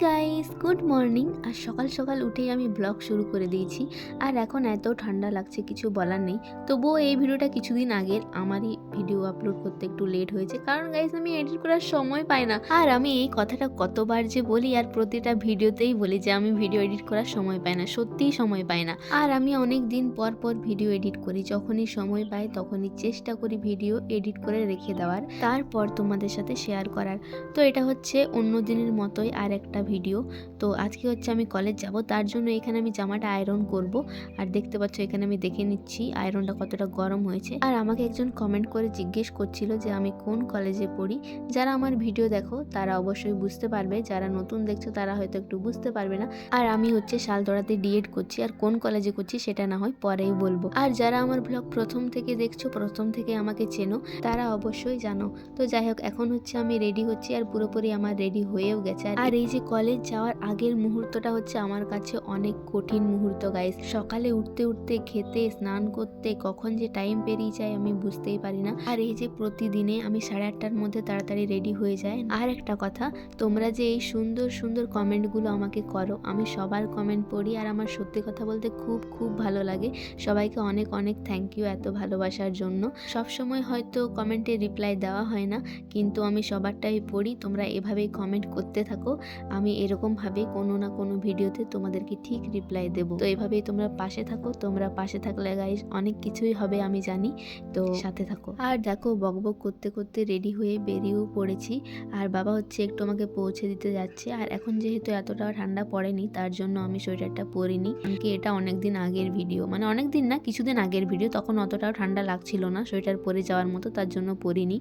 Guys, good morning. আর সকাল সকাল উঠেই আমি ব্লগ শুরু করে দিয়েছি। আর এখন এত ঠান্ডা লাগছে, কিছু বলার নেই। তবুও এই ভিডিওটা কিছুদিন আগের, আমারই ভিডিও আপলোড করতে একটু লেট হয়েছে, কারণ গাইস আমি এডিট করার সময় পাই না। আর আমি এই কথাটা কতবার যে বলি, আর প্রতিটা ভিডিওতেই বলি যে আমি ভিডিও এডিট করার সময় পাই না, সত্যিই সময় পাই না। আর আমি অনেক দিন পর পর ভিডিও এডিট করি, যখনই সময় পাই তখনই চেষ্টা করি ভিডিও এডিট করে রেখে দেওয়ার, তারপর তোমাদের সাথে শেয়ার করার। তো এটা হচ্ছে অন্য দিনের মতোই আর একটা ভিডিও। তো আজকে হচ্ছে আমি কলেজ যাব, তার জন্য এখানে আমি জামাটা আয়রন করব। আর দেখতে পাচ্ছ এখানে আমি দেখে নিচ্ছি আয়রনটা কতটা গরম হয়েছে। আর আমাকে একজন কমেন্ট করে জিজ্ঞেস করছিল যে আমি কোন কলেজে পড়ি। যারা আমার ভিডিও দেখো তারা অবশ্যই বুঝতে পারবে, যারা নতুন দেখছো তারা হয়তো একটু বুঝতে পারবে না। আর আমি হচ্ছে শালদড়াতে ডিএড করছি, আর কোন কলেজে করছি সেটা না হয় পরেই বলবো। আর যারা আমার ব্লগ প্রথম থেকে দেখছো, প্রথম থেকে আমাকে চেনো, তারা অবশ্যই জানো। তো যাই হোক, এখন হচ্ছে আমি রেডি হচ্ছি, আর পুরোপুরি আমার রেডি হয়েও গেছে। আর এই যে কলেজ যাওয়ার আগের মুহূর্তটা হচ্ছে আমার কাছে অনেক কঠিন মুহূর্ত গাইস। সকালে উঠতে উঠতে, খেতে, স্নান করতে কখন যে টাইম পেরিয়ে যায় আমি বুঝতেই পারি না। আর এই যে প্রতিদিনে আমি 8:30টার মধ্যে তাড়াতাড়ি রেডি হয়ে যাই। আর একটা কথা, তোমরা যে এই সুন্দর সুন্দর কমেন্টগুলো আমাকে করো, আমি সবার কমেন্ট পড়ি, আর আমার সত্যি কথা বলতে খুব খুব ভালো লাগে। সবাইকে অনেক অনেক থ্যাংক ইউ এত ভালোবাসার জন্য। সবসময় হয়তো কমেন্টে রিপ্লাই দেওয়া হয় না, কিন্তু আমি সবারটাই পড়ি। তোমরা এভাবেই কমেন্ট করতে থাকো, আমি এরকমভাবেই কোনো না কোনো ভিডিওতে তোমাদেরকে ঠিক রিপ্লাই দেবো। তো এভাবেই তোমরা পাশে থাকো, তোমরা পাশে থাকলে গাইস অনেক কিছুই হবে আমি জানি। তো সাথে থাকো। আর দেখো, বকবক করতে করতে রেডি হয়ে বেরিয়েও পড়েছি। আর বাবা হচ্ছে একটু আমাকে পৌঁছে দিতে যাচ্ছে। আর এখন যেহেতু এতটা ঠান্ডা পড়েনি, তার জন্য আমি সোয়েটারটা পরিনি। এমনকি এটা অনেকদিন আগের ভিডিও, মানে অনেকদিন না, কিছুদিন আগের ভিডিও। তখন অতটাও ঠান্ডা লাগছিল না সোয়েটার পরে যাওয়ার মতো, তার জন্য পরিনি।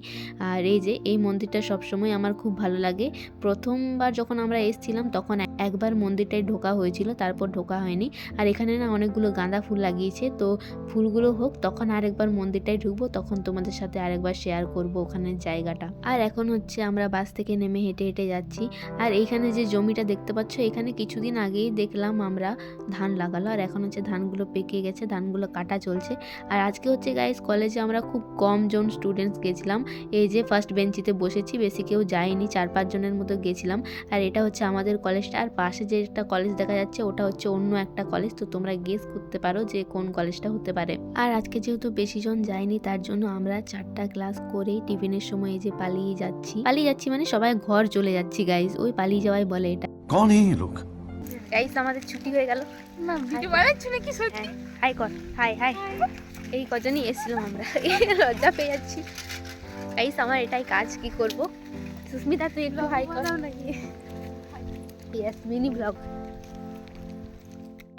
আর এই যে এই মন্দিরটা সবসময় আমার খুব ভালো লাগে। প্রথমবার যখন আমরা এসেছিলাম তখন একবার মন্দিরটায় ঢোকা হয়েছিল, তারপর ঢোকা হয়নি। আর এখানে না অনেকগুলো গাঁদা ফুল লাগিয়েছে, তো ফুলগুলো হোক তখন আরেকবার মন্দিরটায় ঢুকবো, তখন তোমাদের সাথে আরেকবার শেয়ার করব ওখানের জায়গাটা। আর এখন হচ্ছে আমরা বাস থেকে নেমে হেঁটে হেঁটে যাচ্ছি। আর এইখানে যে জমিটা দেখতে পাচ্ছ, এখানে কিছুদিন আগেই দেখলাম আমরা ধান লাগালো, আর এখন হচ্ছে ধানগুলো পেকে গেছে, ধানগুলো কাটা চলছে। আর আজকে হচ্ছে গাইস কলেজে আমরা খুব কম জন স্টুডেন্টস গেছিলাম। এই যে ফার্স্ট বেঞ্চিতে বসেছি, বেশি কেউ যায়নি, 4-5 জনের মতো গেছিলাম। আর এটা হচ্ছে আমাদের কলেজটা, আর পাশে যে একটা কলেজ দেখা যাচ্ছে ওটা হচ্ছে অন্য একটা কলেজ। তো তোমরা গেস করতে পারো যে কোন কলেজটা হতে পারে। আর আজকে যেহেতু বেশি জন যায়নি, তার জন্য আমরা 4টা ক্লাস করেই টিফিনের সময় এই যে পালিয়ে যাচ্ছি মানে সবাই ঘর চলে যাচ্ছি গাইস, ওই পালিয়ে যাওয়াই বলে এটা। कौन है ये लोग? গাইস আমাদের ছুটি হয়ে গেল না, ভিডিও বানাচ্ছি নাকি সত্যি? হাই কর, হাই হাই। এই কজনই এসেছিলাম আমরা, লজ্জা পেয়ে যাচ্ছি গাইস। আমার এটাই কাজ, কি করব। সুস্মিতা তুই একটু হাই কর নাকি? Yes, mini blog.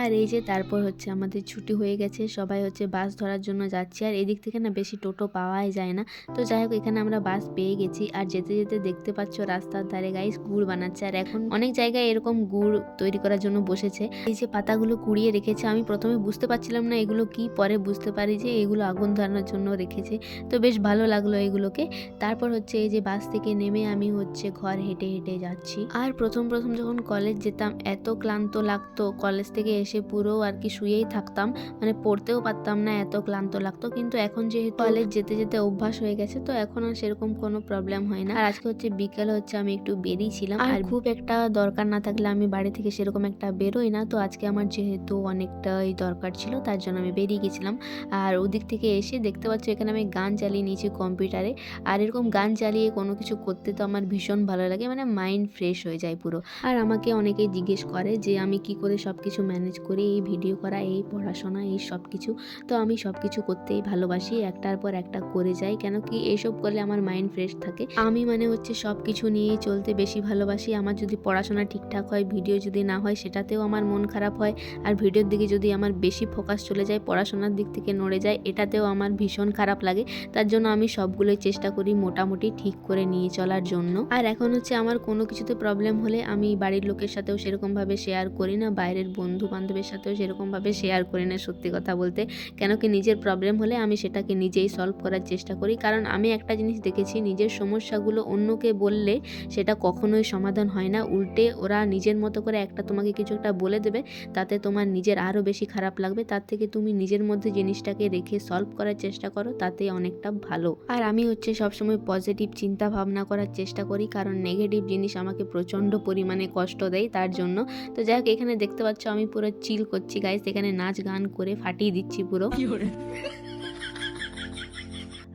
আর এই যে তারপর হচ্ছে আমাদের ছুটি হয়ে গেছে, সবাই হচ্ছে বাস ধরার জন্য যাচ্ছি। আর এদিক থেকে না বেশি টোটো পাওয়াই যায় না। তো যাই হোক, এখানে আমরা বাস পেয়ে গেছি। আর যেতে যেতে দেখতে পাচ্ছ রাস্তার ধারে গাইস গুড় বানাচ্ছে। আর এখন অনেক জায়গায় এরকম গুড় তৈরি করার জন্য বসেছে। এই যে পাতাগুলো কুড়িয়ে রেখেছে, আমি প্রথমে বুঝতে পারছিলাম না এগুলো কি, পরে বুঝতে পারি যে এগুলো আগুন ধরানোর জন্য রেখেছে। তো বেশ ভালো লাগলো এগুলোকে। তারপর হচ্ছে এই যে বাস থেকে নেমে আমি হচ্ছে ঘর হেঁটে হেঁটে যাচ্ছি। আর প্রথম যখন কলেজ যেতাম এত ক্লান্ত লাগতো, কলেজ থেকে এসে পুরো আর কি শুয়েই থাকতাম, মানে পড়তেও পারতাম না, এত ক্লান্ত লাগতো। কিন্তু এখন যেহেতু কলেজ যেতে যেতে অভ্যাস হয়ে গেছে, তো এখন আর সেরকম কোনো প্রবলেম হয় না। আর আজকে হচ্ছে বিকেলে হচ্ছে আমি একটু বেরিয়েছিলাম, আর খুব একটা দরকার না থাকলে আমি বাড়ি থেকে সেরকম একটা বেরোই না। তো আজকে আমার যেহেতু অনেকটাই দরকার ছিল, তার জন্য আমি বেরিয়ে গেছিলাম। আর ওদিক থেকে এসে দেখতে পাচ্ছ এখানে আমি গান চালিয়ে নিয়েছি কম্পিউটারে। আর এরকম গান চালিয়ে কোনো কিছু করতে তো আমার ভীষণ ভালো লাগে, মানে মাইন্ড ফ্রেশ হয়ে যায় পুরো। আর আমাকে অনেকেই জিজ্ঞেস করে যে আমি কি করে সব কিছু ম্যানেজ করি, এই ভিডিও করা, এই পড়াশোনা, এই সব কিছু। তো আমি সব কিছু করতেই ভালোবাসি, একটার পর একটা করে যাই, কেন কি এইসব করলে আমার মাইন্ড ফ্রেশ থাকে। আমি মানে হচ্ছে সব কিছু নিয়েই চলতে বেশি ভালোবাসি। আমার যদি পড়াশোনা ঠিকঠাক হয়, ভিডিও যদি না হয় সেটাতেও আমার মন খারাপ হয়। আর ভিডিওর দিকে যদি আমার বেশি ফোকাস চলে যায়, পড়াশোনার দিক থেকে নড়ে যায়, এটাতেও আমার ভীষণ খারাপ লাগে। তার জন্য আমি সবগুলোই চেষ্টা করি মোটামুটি ঠিক করে নিয়ে চলার জন্য। আর এখন হচ্ছে আমার কোনো কিছুতে প্রবলেম হলে আমি বাড়ির লোকের সাথেও সেরকমভাবে শেয়ার করি না, বাইরের বন্ধু বান্ধব বান্ধবীর সাথেও সেরকমভাবে শেয়ার করি না সত্যি কথা বলতে। কেন কি নিজের প্রবলেম হলে আমি সেটাকে নিজেই সলভ করার চেষ্টা করি। কারণ আমি একটা জিনিস দেখেছি, নিজের সমস্যাগুলো অন্যকে বললে সেটা কখনোই সমাধান হয় না। উল্টে ওরা নিজের মতো করে একটা তোমাকে কিছু একটা বলে দেবে, তাতে তোমার নিজের আরও বেশি খারাপ লাগবে। তার থেকে তুমি নিজের মধ্যে জিনিসটাকে রেখে সলভ করার চেষ্টা করো, তাতে অনেকটা ভালো। আর আমি হচ্ছে সবসময় পজিটিভ চিন্তা ভাবনা করার চেষ্টা করি, কারণ নেগেটিভ জিনিস আমাকে প্রচণ্ড পরিমাণে কষ্ট দেয় তার জন্য। তো যাই হোক, এখানে দেখতে পাচ্ছ আমি পুরো চিল করছি গাইস, এখানে নাচ গান করে ফাটিয়ে দিচ্ছি পুরো।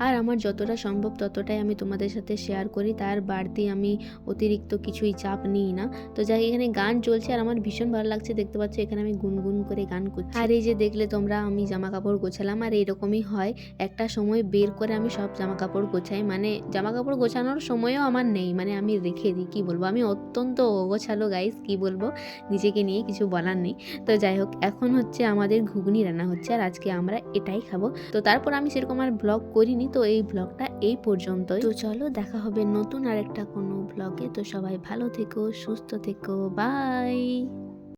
আর আমার যতটা সম্ভব ততটাই আমি তোমাদের সাথে শেয়ার করি, তার বাড়তি আমি অতিরিক্ত কিছুই চাপ নিই না। তো যাই, এখানে গান চলছে আর আমার ভীষণ ভালো লাগছে। দেখতে পাচ্ছ এখানে আমি গুনগুন করে গান করছি। আর এই যে দেখলে তোমরা, আমি জামা কাপড় গোছালাম, আর এরকমই হয় একটা সময় বের করে আমি সব জামা কাপড় গোছাই। মানে জামা কাপড় গোছানোর সময়ও আমার নেই, মানে আমি রেখে দিই। কী বলবো, আমি অত্যন্ত অগোছালো গাইস, কী বলবো, নিজেকে নিয়ে কিছু বলার নেই। তো যাই হোক, এখন হচ্ছে আমাদের ঘুগনি রান্না হচ্ছে আর আজকে আমরা এটাই খাবো। তো তারপর আমি সেরকম আর ব্লগ করিনি, তো এই ব্লগটা এই পর্যন্তই। তো চলো, দেখা হবে নতুন আরেকটা কোনো ব্লগে। তো সবাই ভালো থেকো, সুস্থ থেকো, বাই।